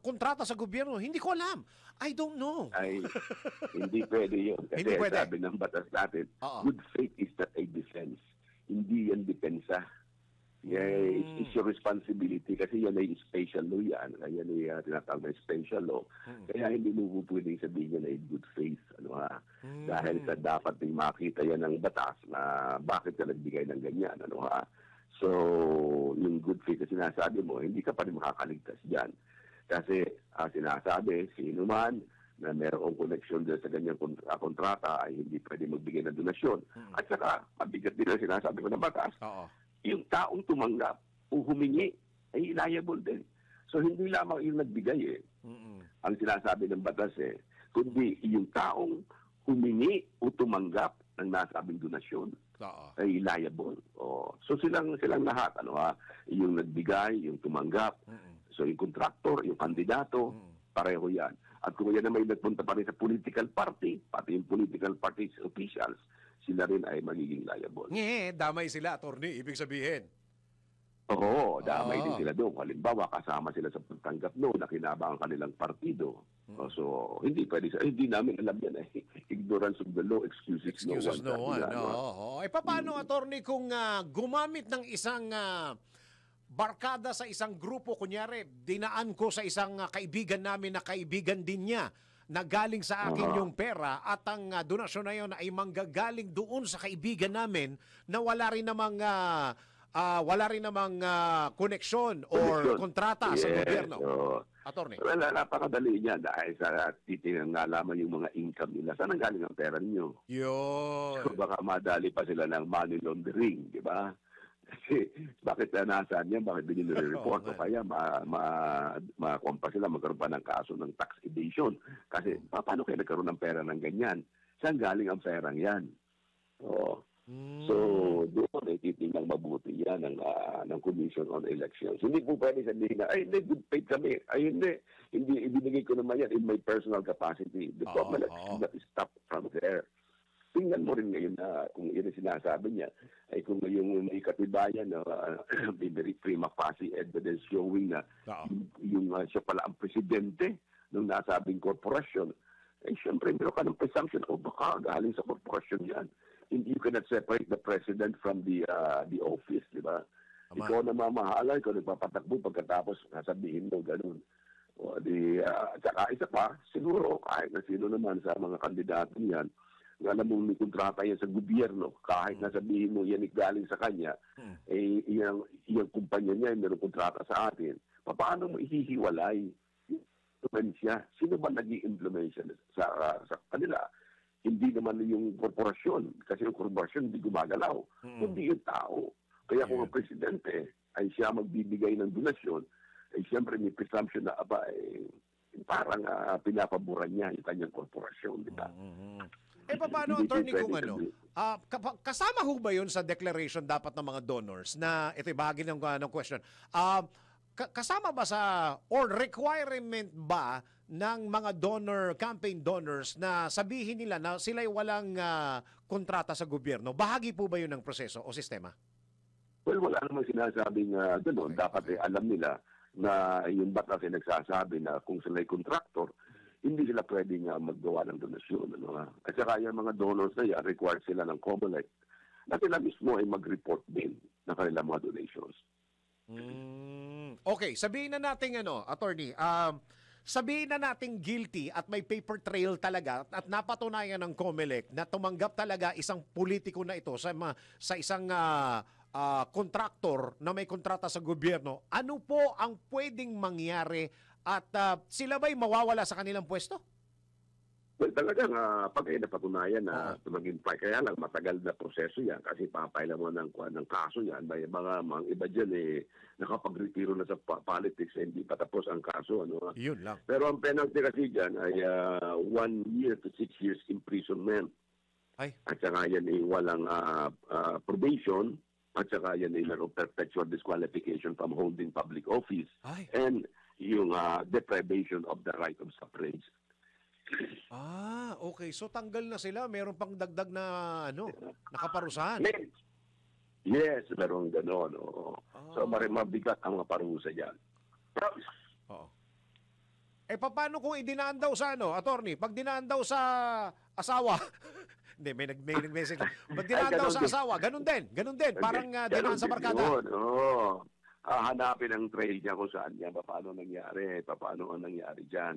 kontrata sa gobyerno. Hindi ko alam. I don't know. Ay, hindi pwede yun. Kasi hindi pwede. Sabi ng batas natin, good faith is not a defense. Hindi yan depensa. It's your responsibility kasi yan ay special law yan. Yan ay tinatawag na special law. Kaya hindi mo pwedeng sabihin yan ay good faith. Dahil sa dapat din makita yan ng batas na bakit ka nagbigay ng ganyan. So, yung good faith na sinasabi mo, hindi ka pa rin makakaligtas dyan. Kasi sinasabi, sino man na mayroong koneksyon dyan sa ganyang kontrata ay hindi pwede magbigay ng donasyon. At saka, mabigat din ang sinasabi ko ng batas. Yung taong tumanggap o humingi ay liable din. So, hindi lamang yung nagbigay ang sinasabi ng batas kundi yung taong humingi o tumanggap ng nasabing donasyon ay liable. So silang lahat, yung nagbigay, yung tumanggap. So yung contractor, yung kandidato, pareho yan. At kung yan na may nagpunta pa rin sa political party, pati yung political party officials, sila rin ay magiging liable. Damay sila, attorney, ibig sabihin. Oo, damay din sila doon. Halimbawa, kasama sila sa pagtanggap noon na kinabang ang kanilang partido. So, hindi namin alam yan. Ignorance of the law, excuses no one. Paano, attorney, kung gumamit ng isang barkada sa isang grupo, kunyari, dinaan ko sa isang kaibigan namin na kaibigan din niya, na galing sa akin yung pera at ang donasyon na yun ay manggagaling doon sa kaibigan namin na wala rin namang koneksyon or kontrata sa gobyerno. Attorney. Well, napakadali niya dahil sa titingnan nga lamang yung mga income nila. Saan ang galing ang pera niyo? Yun. So baka madali pa sila ng money laundering, di ba? Kasi bakit nasaan yan? Bakit din nire-report? O kaya makompa sila, magkaroon pa ng kaso ng tax evasion. Kasi paano kayo nagkaroon ng pera ng ganyan? Saan galing ang perang yan? So, doon ay titingnan mabuti yan ng Commission on Elections. Hindi po pwede sabihin na, ay, hindi, good faith kami. Ay, hindi ibinigay ko naman yan in my personal capacity. The government should not stop from there. Tingnan mo rin ngayon na kung yun ang sinasabi niya, ay kung yung may katibayan, may very prima facie evidence showing na yung siya pala ang presidente ng nasabing korporasyon, ay syempre meron ka ng presumption, baka galing sa korporasyon yan. You cannot separate the president from the office, di ba? Ikaw na mamahala, ikaw nagpapatakbo pagkatapos sasabihin mo ganun. Tsaka isa pa, siguro kahit na sino naman sa mga kandidato niyan, alam mo may kontrata yan sa gobyerno, kahit na sabihin mo yan galing sa kanya, yung kumpanya niya mayroong kontrata sa atin. Paano mo ihihiwalay yung impluensya? Sino ba nag-i-impluensya sa kanila? Hindi naman yung korporasyon, kasi yung korporasyon hindi gumagalaw, kundi yung tao. Kaya kung ang presidente ay siya magbibigay ng donasyon, ay siyempre may presumption na parang pinapaboran niya yung kanyang korporasyon, di ba? Paano, attorney, kung kasama ho ba yun sa declaration dapat ng mga donors na ito'y bahagi ng question? Kasama ba or requirement ba ng mga campaign donors na sabihin nila na sila'y walang kontrata sa gobyerno? Bahagi po ba yun ng proseso o sistema? Well, wala namang sinasabing gano'n. Dapat alam nila na yung batas ay nagsasabi na kung sila'y contractor, hindi sila pwedeng maggawa ng donasyon. At saka yung mga donors na yan, required sila ng COMELEC na sila mismo ay mag-report din ng kanilang mga donations. Okay, sabihin na natin attorney, sabihin na natin guilty at may paper trail talaga at napatunayan ng COMELEC na tumanggap talaga isang politiko na ito sa isang kontraktor na may kontrata sa gobyerno. Ano po ang pwedeng mangyari at sila ba'y mawawala sa kanilang pwesto? Well, talagang pag ay napatunayan na tumaging kaya lang matagal na proseso yan kasi papailan mo ng kaso yan. May mga iba dyan nakapag-retiro na sa politics hindi pa tapos ang kaso. Yun lang. Pero ang penalty kasi dyan ay 1 year to 6 years imprisonment. At saka yan ay walang probation. At saka yan ay mayroong perpetual disqualification from holding public office. And yung deprivation of the right of suffrage. Okay. So tanggal na sila. Meron pang dagdag na nakaparusahan. Yes, meron gano'n. So mabigat ang parusa dyan. Paano kung idinaan daw sa attorney? Pag dinaan daw sa asawa, hindi, may nag-message. Pag dinaan daw sa asawa, ganun din. Parang dinaan sa barkada. Hanapin ang trail niya kung saan niya, paano ang nangyari dyan.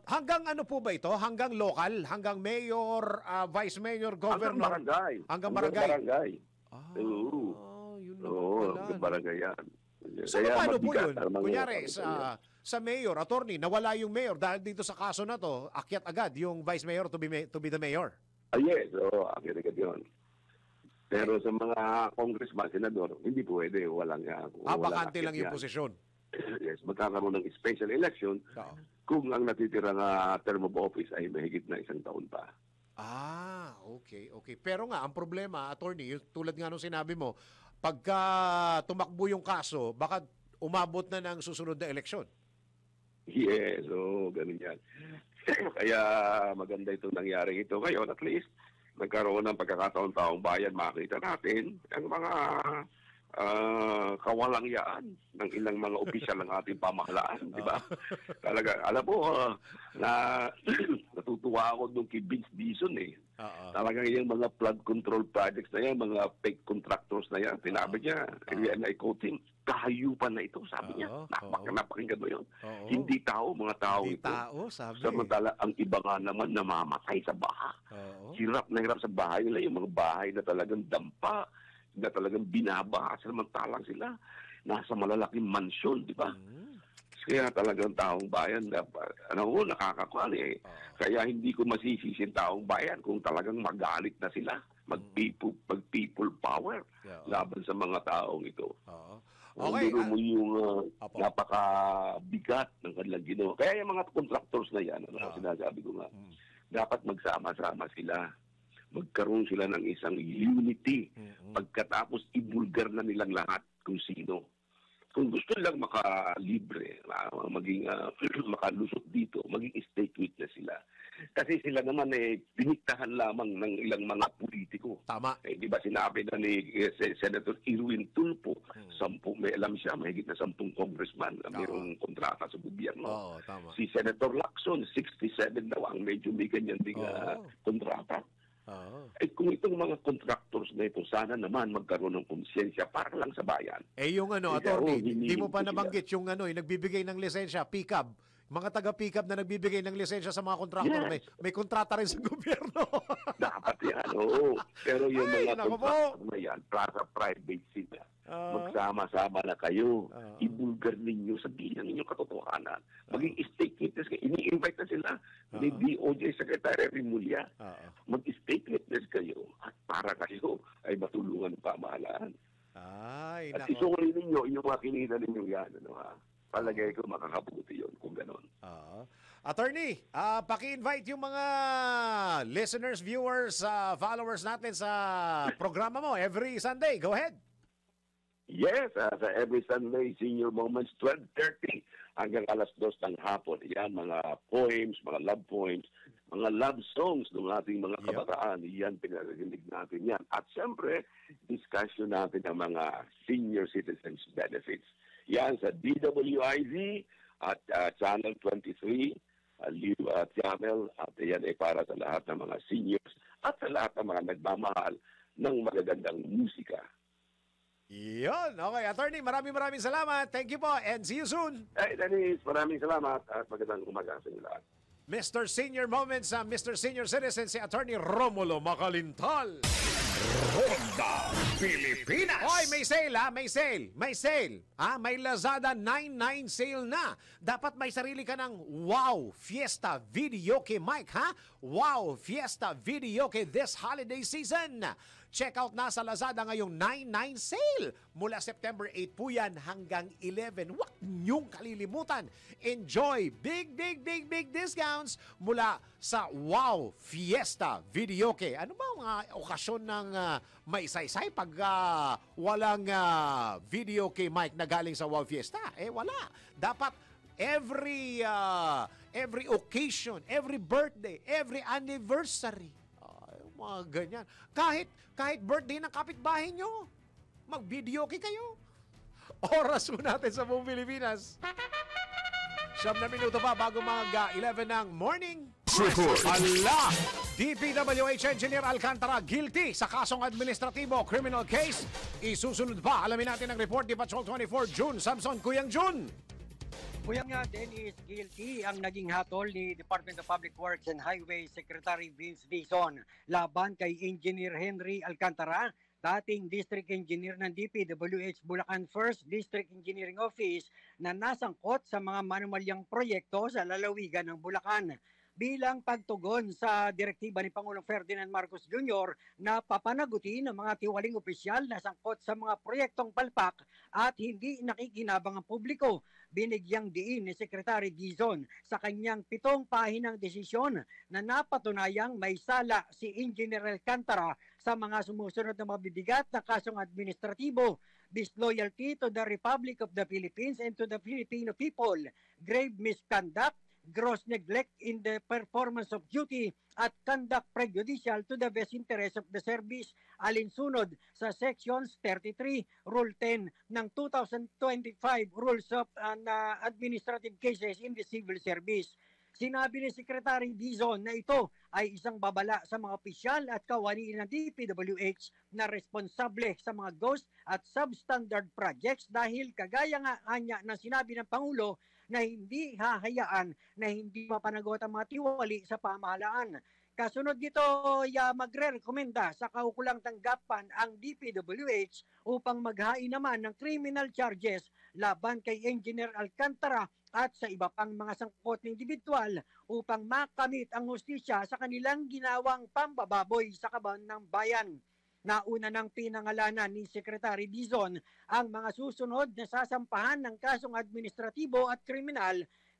Hanggang ano po ba ito? Hanggang local? Hanggang mayor, vice mayor, governor? Hanggang barangay. Yun hanggang barangay yan. So paano po yun? Kunyari, sa mayor, attorney, nawala yung mayor dahil dito sa kaso na to, akyat agad yung vice mayor to be the mayor? Yes, akyat agad yun. Pero sa mga congressman, senador, hindi pwede. Bakante lang yung posisyon. Yes, magkakaroon ng special election kung ang natitirang term of office ay mahigit na 1 taon pa. Okay. Pero nga, ang problema, attorney, yung tulad nga nung sinabi mo, pagka tumakbo yung kaso, baka umabot na ng susunod na eleksyon. Yes, ganun yan. Kaya maganda itong nangyari ito. Ngayon, at least, nagkaroon ng pagkakataon taong bayan, makita natin ang mga kawalangyaan ng ilang mga opisyal ng ating pamahalaan, di ba? Talaga, alam mo, na natutuwa ako nung kay Vince Dizon eh. Talagang yung mga flood control projects na yan, mga fake contractors na yan, sinabi niya, and I quote him, kahayupan na ito, sabi niya. Napakinggan mo yun. Hindi tao, mga tao Hindi ito. tao, sabi. Samantala, ang iba nga naman namamatay sa baha. Hirap na hirap sa bahay nila, yung mga bahay na talagang dampa, na talagang binabaha, samantalang sila nasa malalaking mansyon, di ba? Kaya talagang taong bayan, nakakakuan eh. Kaya hindi ko masisisi ang taong bayan kung talagang magalit na sila, mag-people power laban sa mga taong ito. Okay. Hindi mo yung napakabigat ng kanilang ginawa. Kaya yung mga contractors na yan, sinasabi ko nga, dapat magsama-sama sila. Magkaroon sila ng isang unity. Pagkatapos, ibulgar na nilang lahat kung sino. Kung gusto lang makalibre, maging makalusot dito, maging state witness sila. Kasi sila naman piniktahan lamang ng ilang mga politiko. Tama. Di ba sinabi na ni Senator Irwin Tulfo, may alam siya, mahigit na 10 congressman na mayroong kontrata sa gobyerno. Tama. Si Senator Lacson, 67 daw ang medyo may ganyan ding kontrata. Kung itong mga contractors na ito, sana naman magkaroon ng konsyensya para lang sa bayan. Yung attorney, hindi mo pa nabanggit yung yung nagbibigay ng lisensya, PCAB. Mga taga-PCAB na nagbibigay ng lisensya sa mga contractor, may kontrata rin sa gobyerno. Dapat yan, oo. Pero yung mga contractor na yan, para private sila. Magsama-sama na kayo. Ibulgar ninyo, sabihin ninyo katotohanan. Maging state witness kayo. Ini-invite na sila ni DOJ Secretary Rimulya. Mag-state witness kayo at para kayo ay matulungan ng pamahalaan. At isuli ninyo yung mga kinita ninyo yan. Palagay ko makakabuti yun kung ganon. Attorney, paki-invite yung mga listeners, viewers, followers natin sa programa mo every Sunday. Go ahead. Yes, sa every Sunday, Senior Moments, 12:30 hanggang alas 2 ng hapon. Yan, mga poems, mga love poems, mga love songs ng ating mga kabataan. Yan, pinarinig natin yan. At siyempre, discussion natin ng mga senior citizens benefits. Yan sa DWIZ at Channel 23, channel, at yan ay para sa lahat ng mga seniors at sa lahat ng mga nagmamahal ng magagandang musika. Yun. Okay, attorney, maraming salamat. Thank you po and see you soon. Hey, Dennis, maraming salamat at magandang umaga sa inyo lahat. Mr. Senior Moments, Mr. Senior Citizen, si Attorney Romulo Macalintal. Ronda Pilipinas. Hoy, may sale May sale. May Lazada 99 sale na. Dapat may sarili ka ng Wow Fiesta Videoke Mike, Wow Fiesta Videoke this holiday season. Check out na sa Lazada ngayong 99 sale. Mula September 8 po yan hanggang 11. Huwag niyong kalilimutan. Enjoy big discounts mula sa Wow Fiesta Videoke. Ano ba mga okasyon ng may saysay pag walang Videoke mic na galing sa Wow Fiesta? Wala. Dapat every occasion, every birthday, every anniversary, mga ganyan. Kahit birthday ng kapitbahay nyo, mag-videoke kayo. Oras mo natin sa buong Pilipinas. 7 na minuto pa bago mga 11 ng morning. Ala! DPWH Engineer Alcantara guilty sa kasong administratibo criminal case. Isusunod pa. Alamin natin ang report ni Patrol 24 June Samson. Kuyang June. Kuyang nga din is guilty ang naging hatol ni Department of Public Works and Highway Secretary Vince Dizon laban kay Engineer Henry Alcantara, dating District Engineer ng DPWH Bulacan 1st District Engineering Office na nasangkot sa mga manumalyang proyekto sa lalawigan ng Bulacan. bilang pagtugon sa direktiba ni Pangulong Ferdinand Marcos Jr. na papanagutin ng mga tiwaling opisyal na sangkot sa mga proyektong palpak at hindi nakikinabang ang publiko. Binigyang diin ni Secretary Dizon sa kanyang 7 pahinang desisyon na napatunayang may sala si Engineer Alcantara sa mga sumusunod na mabibigat na kasong administratibo: disloyalty to the Republic of the Philippines and to the Filipino people, grave misconduct, gross neglect in the performance of duty, at conduct prejudicial to the best interest of the service, alinsunod sa Sections 33, Rule 10 ng 2025 Rules of Administrative Cases in the Civil Service. Sinabi ni Secretary Dizon na ito ay isang babala sa mga opisyal at kawani ng DPWH na responsable sa mga ghost at substandard projects dahil kagaya nga anya ng sinabi ng Pangulo na hindi hahayaan na hindi mapanagot ang mga tiwali sa pamahalaan. Kasunod dito, magre-rekomenda sa kaukulang tanggapan ang DPWH upang maghain naman ng criminal charges laban kay Engineer Alcantara at sa iba pang mga sangkot na individual upang makamit ang hustisya sa kanilang ginawang pambababoy sa kaban ng bayan. Nauna ng pinangalanan ni Secretary Dizon ang mga susunod na sasampahan ng kasong administratibo at kriminal,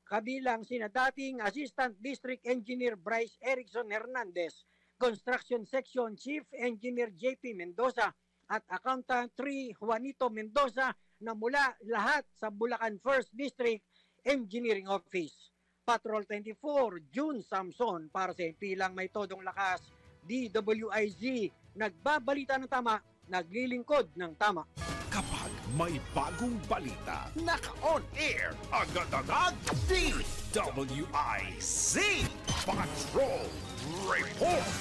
kabilang sina dating Assistant District Engineer Bryce Erickson Hernandez, Construction Section Chief Engineer JP Mendoza at Accountant 3 Juanito Mendoza na mula lahat sa Bulacan 1st District Engineering Office. Patrol 24, June Samson para sa Pilang May Todong Lakas, DWIZ, nagbabalita ng tama, naglilingkod ng tama. Kapag may bagong balita, naka-on air, agad-agad, DWIZ Patrol Report.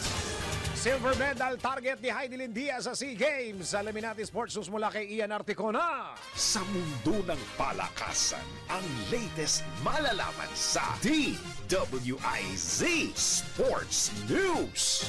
Silver medal target ni Heidelin Diaz sa SEA Games. Alamin natin sports news mula kay Ian Articona. Sa mundo ng palakasan, ang latest malalaman sa DWIZ Sports News.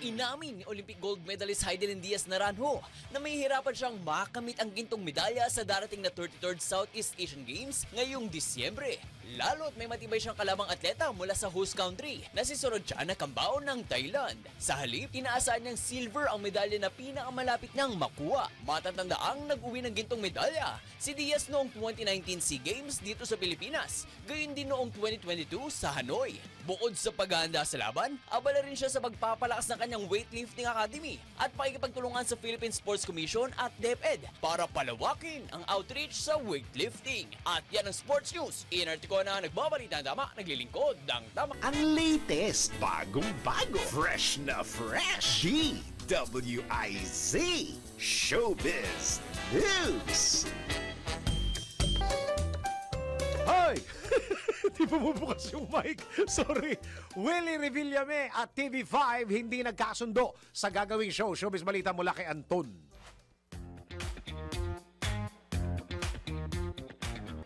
Inamin ni Olympic gold medalist Heidelin Diaz Naranjo na may hirapan siyang makamit ang gintong medalya sa darating na 33rd Southeast Asian Games ngayong Disyembre. Lalo't may matibay siyang kalamang atleta mula sa host country na si Sorochan Kambao ng Thailand. Sa halip, inaasahan niyang silver ang medalya na pinakamalapit niyang makuha. Matatandaang nag-uwi ng gintong medalya si Diaz noong 2019 SEA Games dito sa Pilipinas, gayon din noong 2022 sa Hanoi. Bukod sa paghahanda sa laban, abala rin siya sa pagpapalakas ng kanyang weightlifting academy at pakikipagtulungan sa Philippine Sports Commission at DepEd para palawakin ang outreach sa weightlifting. At yan ang sports news. Ian Articona, nagbabalita ng tama, naglilingkod ng tama. Ang latest, bagong-bago, fresh na fresh, DWIZ Showbiz News. Hoy! Di bumubukas yung mic. Sorry. Willie Revillame at TV5 hindi nagkasundo sa gagawing show. Showbiz Balita mula kay Anton.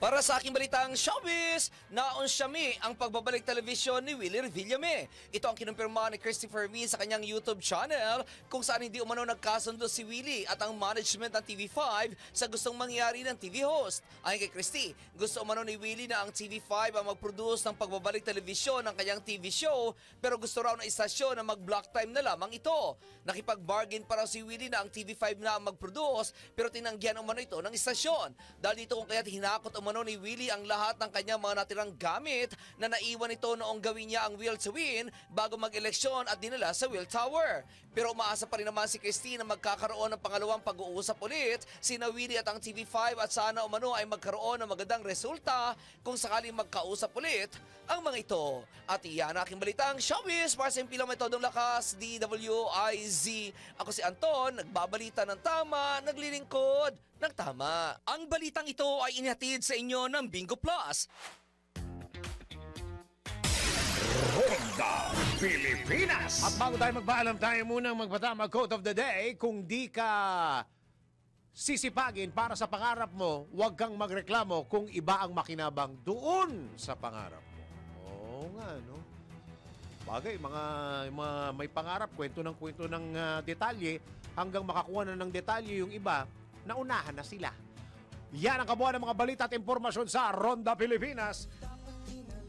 Para sa aking balitang showbiz, naonsyami ang pagbabalik telebisyon ni Willie Revillame. Ito ang kinumpirma ni Christopher Min sa kanyang YouTube channel kung saan hindi umano nagkasundo si Willie at ang management ng TV5 sa gustong mangyari ng TV host. Ayon kay Christy, gusto umano ni Willie na ang TV5 ang mag-produce ng pagbabalik telebisyon ng kanyang TV show, pero gusto raw ng istasyon na mag-block time na lamang ito. Nakipag-bargain pa raw si Willie na ang TV5 na ang mag-produce, pero tinanggihan umano ito ng istasyon. Dahil dito kung kaya't hinakot umano ni Willie ang lahat ng kanyang mga natirang gamit na naiwan ito noong gawin niya ang Will to Win bago mag-eleksyon at dinala sa Will Tower. Pero umaasa pa rin naman si Christine na magkakaroon ng pangalawang pag-uusap ulit sina Willie at ang TV5 at sana umano ay magkaroon ng magandang resulta kung sakaling magkausap ulit ang mga ito. At iyan ang aking balitang showbiz para sa Pilang May Todong Lakas, DWIZ. Ako si Anton, nagbabalita ng tama, naglilingkod ng tama. Ang balitang ito ay inihatid sa inyo ng Bingo Plus. Ronda Pilipinas. At bago tayo magpaalam, tayo munang magpatama quote of the day. Kung di ka sisipagin para sa pangarap mo, huwag kang magreklamo kung iba ang makinabang doon sa pangarap mo. Oo nga, no? Bagay, mga may pangarap, kwento ng detalye, hanggang makakuha na ng detalye yung iba, naunahan na sila. Yan ang kabuuan ng mga balita at impormasyon sa Ronda Pilipinas.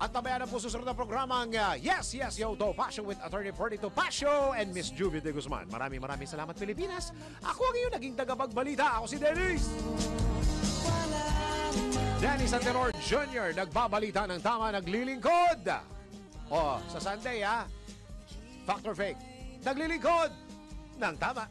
At tabayan na po susunod na programang Yes, Yes, Yo, Topacio with Attorney Ferdy Topacio and Miss Juvie de Guzman. Maraming salamat, Pilipinas. Ako ang iyong naging tagapagbalita. Ako si Dennis. Dennis Antenor Jr. nagbabalita ng tama, naglilingkod. Sa Sunday, Factor Fake. Naglilingkod ng tama.